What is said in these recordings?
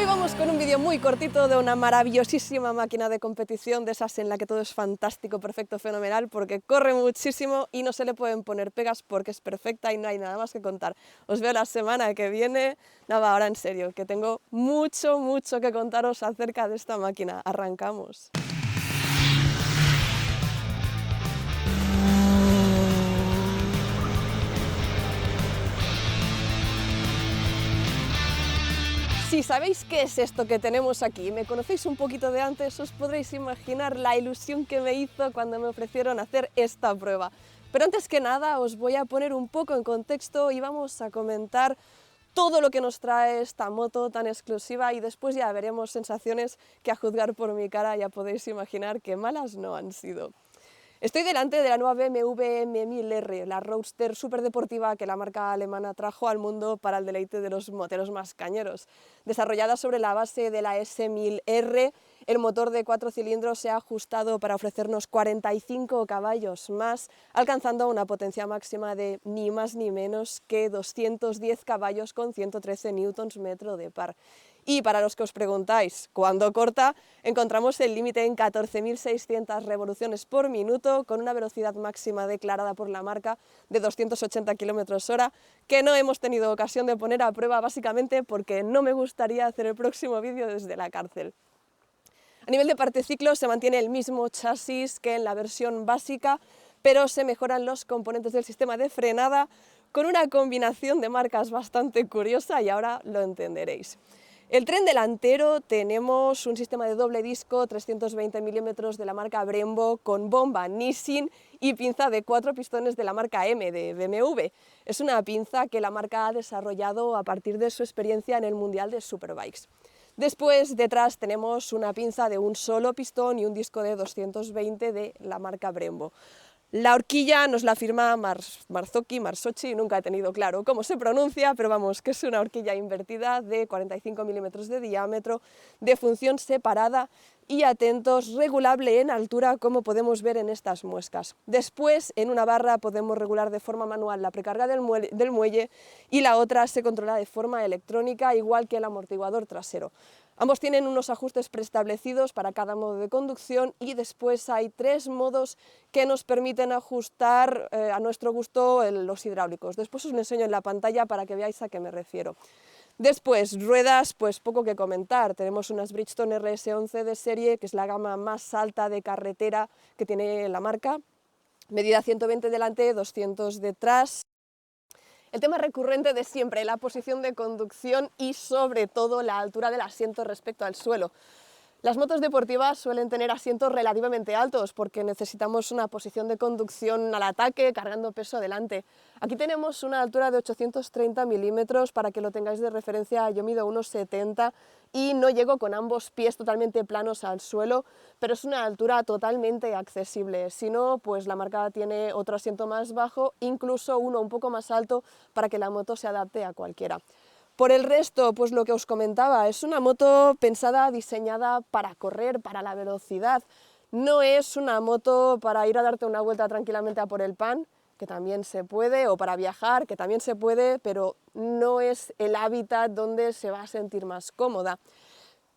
vamos con un vídeo muy cortito de una maravillosísima máquina de competición, de esas en la que todo es fantástico, perfecto, fenomenal, porque corre muchísimo y no se le pueden poner pegas porque es perfecta y no hay nada más que contar. Os veo la semana que viene. Nada, ahora en serio, que tengo mucho que contaros acerca de esta máquina. Arrancamos. Si sabéis qué es esto que tenemos aquí y me conocéis un poquito de antes, os podréis imaginar la ilusión que me hizo cuando me ofrecieron hacer esta prueba. Pero antes que nada os voy a poner un poco en contexto y vamos a comentar todo lo que nos trae esta moto tan exclusiva y después ya veremos sensaciones que, a juzgar por mi cara, ya podéis imaginar que malas no han sido. Estoy delante de la nueva BMW M1000R, la roadster superdeportiva que la marca alemana trajo al mundo para el deleite de los moteros más cañeros. Desarrollada sobre la base de la S1000R, el motor de 4 cilindros se ha ajustado para ofrecernos 45 caballos más, alcanzando una potencia máxima de ni más ni menos que 210 caballos con 113 Nm de par. Y para los que os preguntáis cuándo corta, encontramos el límite en 14.600 revoluciones por minuto, con una velocidad máxima declarada por la marca de 280 km/h, que no hemos tenido ocasión de poner a prueba básicamente porque no me gustaría hacer el próximo vídeo desde la cárcel. A nivel de parteciclos se mantiene el mismo chasis que en la versión básica, pero se mejoran los componentes del sistema de frenada con una combinación de marcas bastante curiosa y ahora lo entenderéis. El tren delantero tenemos un sistema de doble disco 320 mm de la marca Brembo con bomba Nissin y pinza de 4 pistones de la marca M de BMW. Es una pinza que la marca ha desarrollado a partir de su experiencia en el Mundial de Superbikes. Después, detrás tenemos una pinza de un solo pistón y un disco de 220 de la marca Brembo. La horquilla nos la firma Marzocchi, nunca he tenido claro cómo se pronuncia, pero vamos, que es una horquilla invertida de 45 mm de diámetro, de función separada y, atentos, regulable en altura, como podemos ver en estas muescas. Después, en una barra podemos regular de forma manual la precarga del muelle y la otra se controla de forma electrónica, igual que el amortiguador trasero. Ambos tienen unos ajustes preestablecidos para cada modo de conducción y después hay 3 modos que nos permiten ajustar a nuestro gusto los hidráulicos. Después os lo enseño en la pantalla para que veáis a qué me refiero. Después, ruedas, pues poco que comentar. Tenemos unas Bridgestone RS11 de serie, que es la gama más alta de carretera que tiene la marca. Medida 120 delante, 200 detrás. El tema recurrente de siempre, la posición de conducción y sobre todo la altura del asiento respecto al suelo. Las motos deportivas suelen tener asientos relativamente altos porque necesitamos una posición de conducción al ataque, cargando peso adelante. Aquí tenemos una altura de 830 milímetros, para que lo tengáis de referencia. Yo mido 1,70 y no llego con ambos pies totalmente planos al suelo, pero es una altura totalmente accesible. Si no, pues la marca tiene otro asiento más bajo, incluso uno un poco más alto, para que la moto se adapte a cualquiera. Por el resto, pues lo que os comentaba, es una moto pensada, diseñada para correr, para la velocidad. No es una moto para ir a darte una vuelta tranquilamente a por el pan, que también se puede, o para viajar, que también se puede, pero no es el hábitat donde se va a sentir más cómoda.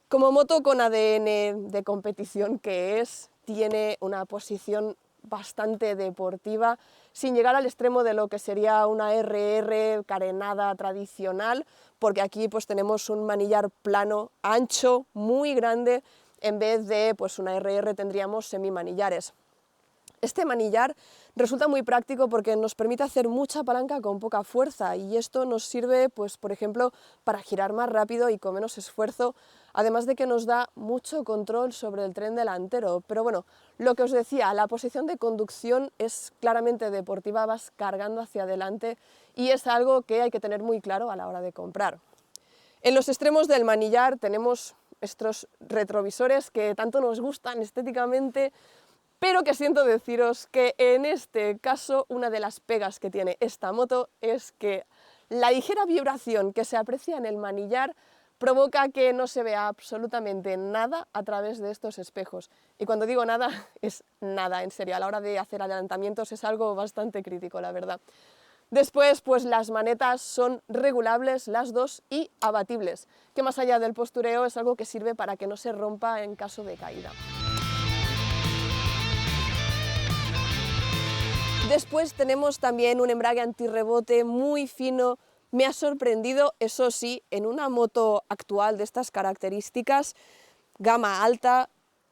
Como moto con ADN de competición que es, tiene una posición bastante deportiva, sin llegar al extremo de lo que sería una RR carenada tradicional, porque aquí pues tenemos un manillar plano, ancho, muy grande. En vez de pues una RR tendríamos semimanillares. Este manillar resulta muy práctico porque nos permite hacer mucha palanca con poca fuerza, y esto nos sirve, pues, por ejemplo, para girar más rápido y con menos esfuerzo, además de que nos da mucho control sobre el tren delantero. Pero bueno, lo que os decía, la posición de conducción es claramente deportiva, vas cargando hacia adelante y es algo que hay que tener muy claro a la hora de comprar. En los extremos del manillar tenemos estos retrovisores que tanto nos gustan estéticamente, pero que siento deciros que en este caso una de las pegas que tiene esta moto es que la ligera vibración que se aprecia en el manillar provoca que no se vea absolutamente nada a través de estos espejos. Y cuando digo nada, es nada, en serio. A la hora de hacer adelantamientos es algo bastante crítico, la verdad. Después, pues las manetas son regulables las dos y abatibles, que más allá del postureo es algo que sirve para que no se rompa en caso de caída. Después tenemos también un embrague antirrebote muy fino. Me ha sorprendido, eso sí, en una moto actual de estas características, gama alta,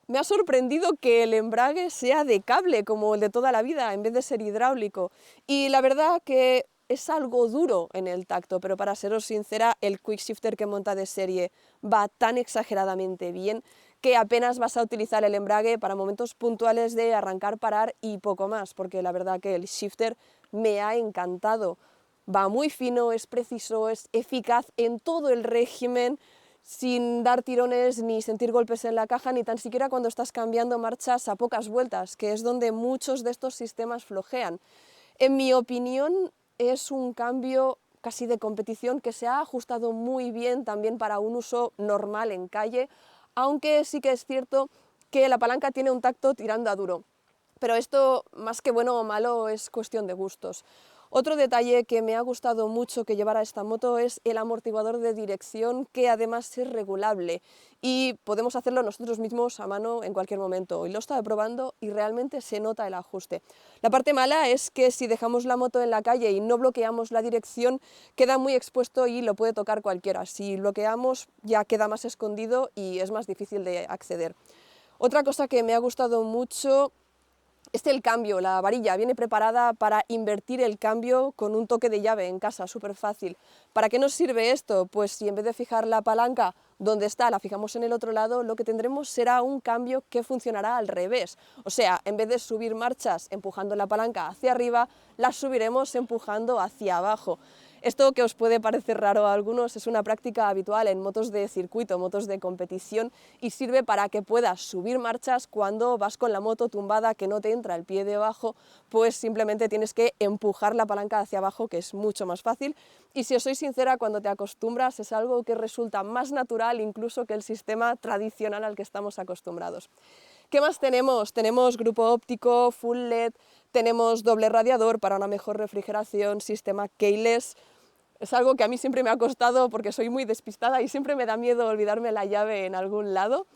me ha sorprendido que el embrague sea de cable, como el de toda la vida, en vez de ser hidráulico. Y la verdad que es algo duro en el tacto, pero para seros sincera, el quick shifter que monta de serie va tan exageradamente bien que apenas vas a utilizar el embrague para momentos puntuales de arrancar, parar y poco más, porque la verdad que el shifter me ha encantado. Va muy fino, es preciso, es eficaz en todo el régimen, sin dar tirones ni sentir golpes en la caja, ni tan siquiera cuando estás cambiando marchas a pocas vueltas, que es donde muchos de estos sistemas flojean. En mi opinión, es un cambio casi de competición que se ha ajustado muy bien también para un uso normal en calle, aunque sí que es cierto que la palanca tiene un tacto tirando a duro. Pero esto, más que bueno o malo, es cuestión de gustos. Otro detalle que me ha gustado mucho que llevara esta moto es el amortiguador de dirección, que además es regulable y podemos hacerlo nosotros mismos a mano en cualquier momento. Hoy lo he estado probando y realmente se nota el ajuste. La parte mala es que si dejamos la moto en la calle y no bloqueamos la dirección, queda muy expuesto y lo puede tocar cualquiera. Si bloqueamos ya queda más escondido y es más difícil de acceder. Otra cosa que me ha gustado mucho es el cambio. La varilla viene preparada para invertir el cambio con un toque de llave en casa, súper fácil. ¿Para qué nos sirve esto? Pues si en vez de fijar la palanca donde está, la fijamos en el otro lado, lo que tendremos será un cambio que funcionará al revés. O sea, en vez de subir marchas empujando la palanca hacia arriba, las subiremos empujando hacia abajo. Esto, que os puede parecer raro a algunos, es una práctica habitual en motos de circuito, motos de competición, y sirve para que puedas subir marchas cuando vas con la moto tumbada, que no te entra el pie debajo, pues simplemente tienes que empujar la palanca hacia abajo, que es mucho más fácil. Y si os soy sincera, cuando te acostumbras es algo que resulta más natural incluso que el sistema tradicional al que estamos acostumbrados. ¿Qué más tenemos? Tenemos grupo óptico, full LED, tenemos doble radiador para una mejor refrigeración, sistema keyless. Es algo que a mí siempre me ha costado porque soy muy despistada y siempre me da miedo olvidarme la llave en algún lado.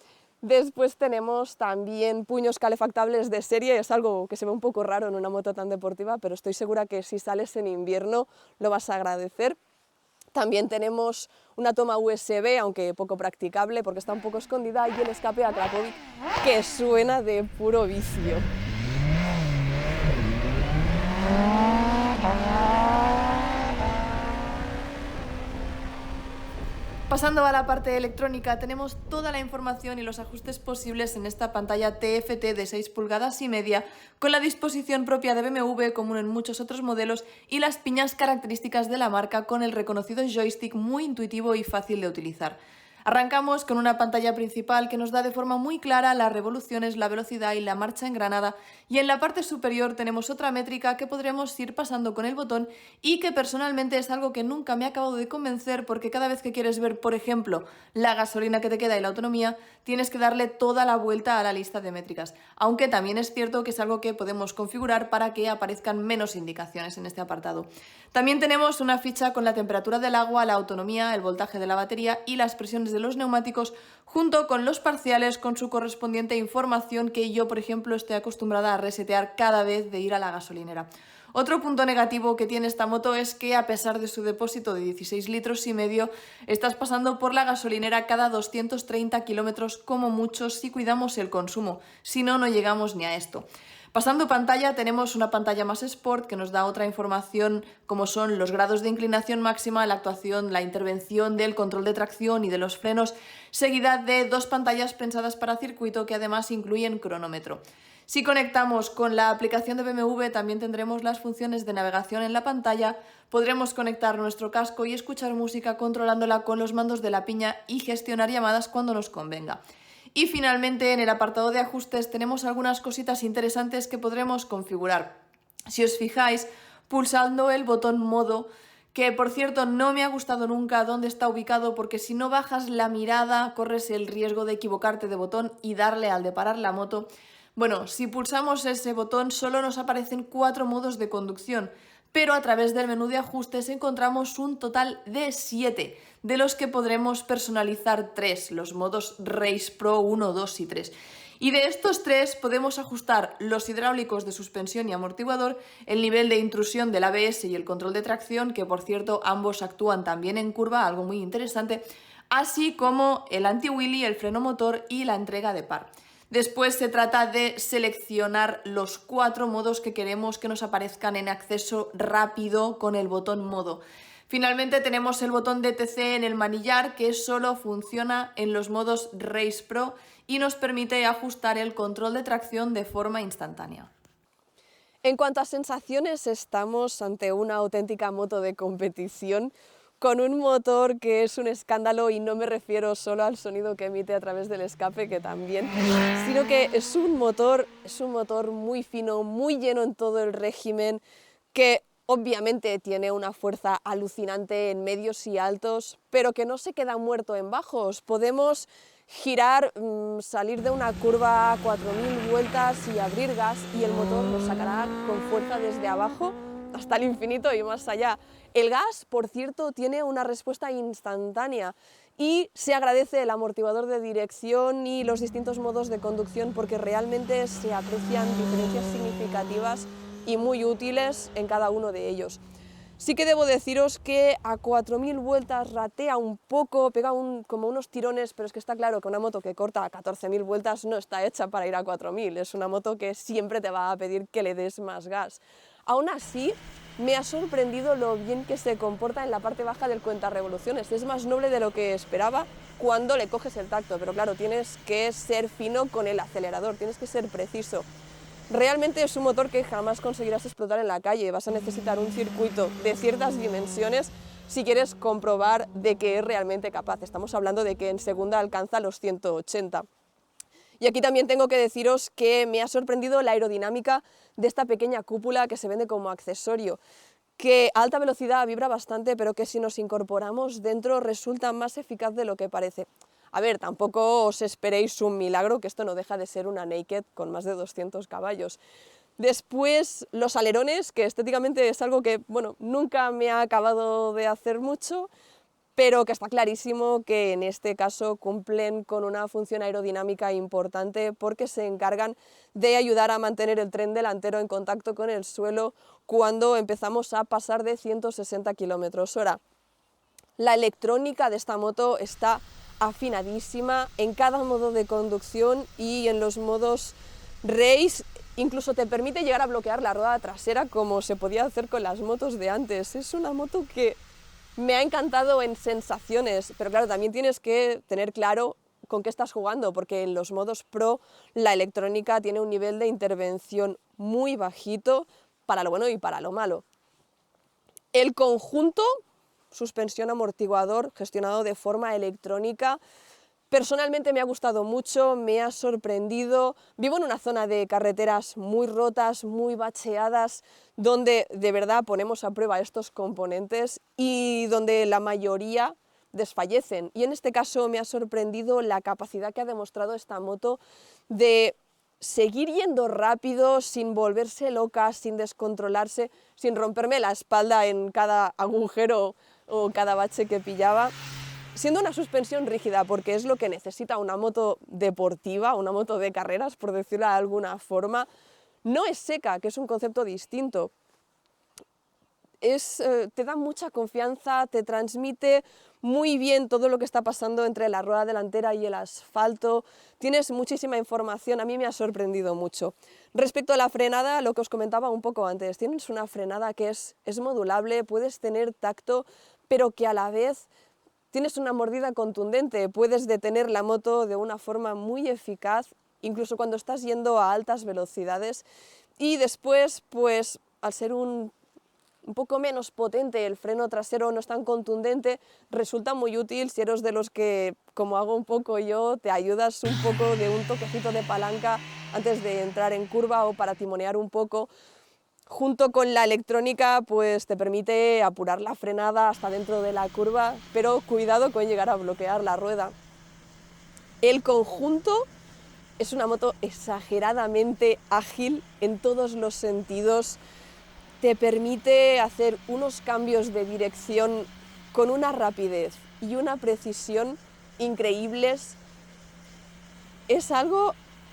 Después tenemos también puños calefactables de serie, es algo que se ve un poco raro en una moto tan deportiva, pero estoy segura que si sales en invierno lo vas a agradecer. También tenemos una toma USB, aunque poco practicable porque está un poco escondida, y el escape a Krakowiak, que suena de puro vicio. Pasando a la parte electrónica, tenemos toda la información y los ajustes posibles en esta pantalla TFT de 6,5 pulgadas, con la disposición propia de BMW, común en muchos otros modelos, y las piñas características de la marca con el reconocido joystick muy intuitivo y fácil de utilizar. Arrancamos con una pantalla principal que nos da de forma muy clara las revoluciones, la velocidad y la marcha en granada, y en la parte superior tenemos otra métrica que podremos ir pasando con el botón y que personalmente es algo que nunca me ha acabado de convencer, porque cada vez que quieres ver, por ejemplo, la gasolina que te queda y la autonomía, tienes que darle toda la vuelta a la lista de métricas, aunque también es cierto que es algo que podemos configurar para que aparezcan menos indicaciones en este apartado. También tenemos una ficha con la temperatura del agua, la autonomía, el voltaje de la batería y las presiones de los neumáticos, junto con los parciales con su correspondiente información, que yo, por ejemplo, estoy acostumbrada a resetear cada vez de ir a la gasolinera. Otro punto negativo que tiene esta moto es que, a pesar de su depósito de 16,5 litros, estás pasando por la gasolinera cada 230 kilómetros como mucho si cuidamos el consumo. Si no, no llegamos ni a esto. Pasando pantalla, tenemos una pantalla más Sport que nos da otra información, como son los grados de inclinación máxima, la actuación, la intervención del control de tracción y de los frenos, seguida de dos pantallas pensadas para circuito que además incluyen cronómetro. Si conectamos con la aplicación de BMW, también tendremos las funciones de navegación en la pantalla, podremos conectar nuestro casco y escuchar música controlándola con los mandos de la piña y gestionar llamadas cuando nos convenga. Y finalmente, en el apartado de ajustes tenemos algunas cositas interesantes que podremos configurar. Si os fijáis, pulsando el botón modo, que por cierto no me ha gustado nunca dónde está ubicado, porque si no bajas la mirada corres el riesgo de equivocarte de botón y darle al de parar la moto. Bueno, si pulsamos ese botón solo nos aparecen 4 modos de conducción, pero a través del menú de ajustes encontramos un total de 7, de los que podremos personalizar 3, los modos Race Pro 1, 2 y 3. Y de estos 3 podemos ajustar los hidráulicos de suspensión y amortiguador, el nivel de intrusión del ABS y el control de tracción, que por cierto ambos actúan también en curva, algo muy interesante, así como el anti-wheelie, el freno motor y la entrega de par. Después se trata de seleccionar los 4 modos que queremos que nos aparezcan en acceso rápido con el botón modo. Finalmente tenemos el botón DTC en el manillar, que solo funciona en los modos Race Pro y nos permite ajustar el control de tracción de forma instantánea. En cuanto a sensaciones, estamos ante una auténtica moto de competición con un motor que es un escándalo, y no me refiero solo al sonido que emite a través del escape, que también, sino que es un motor muy fino, muy lleno en todo el régimen, que obviamente tiene una fuerza alucinante en medios y altos, pero que no se queda muerto en bajos. Podemos girar, salir de una curva a 4000 vueltas y abrir gas, y el motor nos sacará con fuerza desde abajo hasta el infinito y más allá. El gas, por cierto, tiene una respuesta instantánea y se agradece el amortiguador de dirección y los distintos modos de conducción, porque realmente se aprecian diferencias significativas y muy útiles en cada uno de ellos. Sí que debo deciros que a 4000 vueltas ratea un poco, pega como unos tirones, pero es que está claro que una moto que corta a 14000 vueltas no está hecha para ir a 4000, es una moto que siempre te va a pedir que le des más gas. Aún así, me ha sorprendido lo bien que se comporta en la parte baja del cuentarevoluciones. Es más noble de lo que esperaba cuando le coges el tacto, pero claro, tienes que ser fino con el acelerador, tienes que ser preciso. Realmente es un motor que jamás conseguirás explotar en la calle, vas a necesitar un circuito de ciertas dimensiones si quieres comprobar de que es realmente capaz. Estamos hablando de que en segunda alcanza los 180. Y aquí también tengo que deciros que me ha sorprendido la aerodinámica de esta pequeña cúpula que se vende como accesorio, que a alta velocidad vibra bastante, pero que si nos incorporamos dentro resulta más eficaz de lo que parece. A ver, tampoco os esperéis un milagro, que esto no deja de ser una naked con más de 200 caballos. Después, los alerones, que estéticamente es algo que, bueno, nunca me ha acabado de hacer mucho, pero que está clarísimo que en este caso cumplen con una función aerodinámica importante, porque se encargan de ayudar a mantener el tren delantero en contacto con el suelo cuando empezamos a pasar de 160 km/h. La electrónica de esta moto está afinadísima en cada modo de conducción, y en los modos race incluso te permite llegar a bloquear la rueda trasera, como se podía hacer con las motos de antes. Es una moto que me ha encantado en sensaciones, pero claro, también tienes que tener claro con qué estás jugando, porque en los modos Pro la electrónica tiene un nivel de intervención muy bajito para lo bueno y para lo malo. El conjunto, suspensión, amortiguador, gestionado de forma electrónica, personalmente me ha gustado mucho, me ha sorprendido. Vivo en una zona de carreteras muy rotas, muy bacheadas, donde de verdad ponemos a prueba estos componentes y donde la mayoría desfallecen. Y en este caso me ha sorprendido la capacidad que ha demostrado esta moto de seguir yendo rápido, sin volverse loca, sin descontrolarse, sin romperme la espalda en cada agujero o cada bache que pillaba, siendo una suspensión rígida, porque es lo que necesita una moto deportiva, una moto de carreras, por decirlo de alguna forma. No es seca, que es un concepto distinto. Te da mucha confianza, te transmite muy bien todo lo que está pasando entre la rueda delantera y el asfalto. Tienes muchísima información, a mí me ha sorprendido mucho. Respecto a la frenada, lo que os comentaba un poco antes, tienes una frenada que es modulable, puedes tener tacto, pero que a la vez tienes una mordida contundente, puedes detener la moto de una forma muy eficaz, incluso cuando estás yendo a altas velocidades. Y después, pues al ser un poco menos potente, el freno trasero no es tan contundente, resulta muy útil si eres de los que, como hago un poco yo, te ayudas un poco de un toquecito de palanca antes de entrar en curva o para timonear un poco. Junto con la electrónica, pues te permite apurar la frenada hasta dentro de la curva, pero cuidado con llegar a bloquear la rueda. El conjunto es una moto exageradamente ágil en todos los sentidos. te permite hacer unos cambios de dirección con una rapidez y una precisión increíbles. Es algo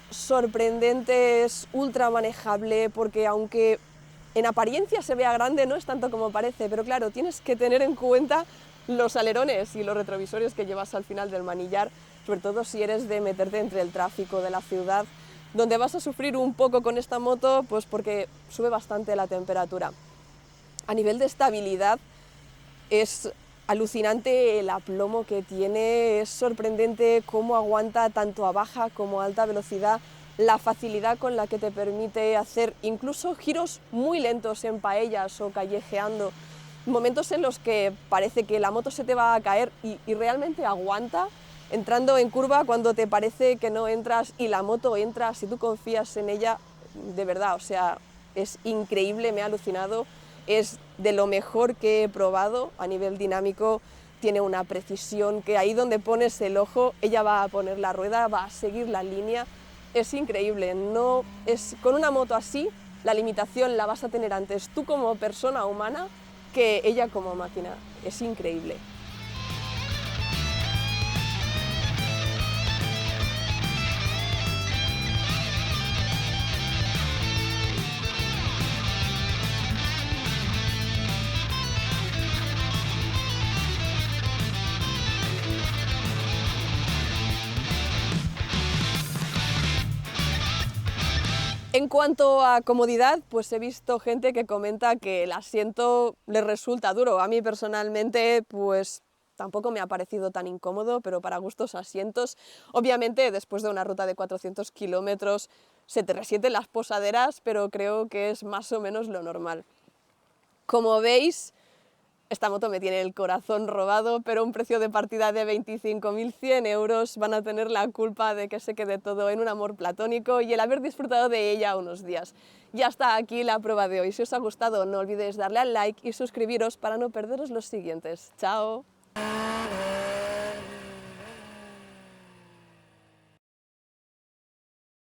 sorprendente, es ultra manejable, porque aunque en apariencia se vea grande, no es tanto como parece, pero claro, tienes que tener en cuenta los alerones y los retrovisores que llevas al final del manillar, sobre todo si eres de meterte entre el tráfico de la ciudad, donde vas a sufrir un poco con esta moto, pues porque sube bastante la temperatura. A nivel de estabilidad es alucinante el aplomo que tiene, es sorprendente cómo aguanta tanto a baja como a alta velocidad, la facilidad con la que te permite hacer incluso giros muy lentos en paellas o callejeando, momentos en los que parece que la moto se te va a caer y realmente aguanta, entrando en curva cuando te parece que no entras y la moto entra, si tú confías en ella, de verdad, o sea, es increíble, me ha alucinado, es de lo mejor que he probado a nivel dinámico, tiene una precisión que ahí donde pones el ojo, ella va a poner la rueda, va a seguir la línea, es increíble, no es, con una moto así, la limitación la vas a tener antes tú como persona humana que ella como máquina, es increíble. En cuanto a comodidad, pues he visto gente que comenta que el asiento les resulta duro. A mí personalmente, pues tampoco me ha parecido tan incómodo, pero para gustos asientos. Obviamente, después de una ruta de 400 kilómetros se te resienten las posaderas, pero creo que es más o menos lo normal. Como veis, esta moto me tiene el corazón robado, pero un precio de partida de 25.100 euros van a tener la culpa de que se quede todo en un amor platónico y el haber disfrutado de ella unos días. Ya está aquí la prueba de hoy. Si os ha gustado, no olvidéis darle al like y suscribiros para no perderos los siguientes. ¡Chao!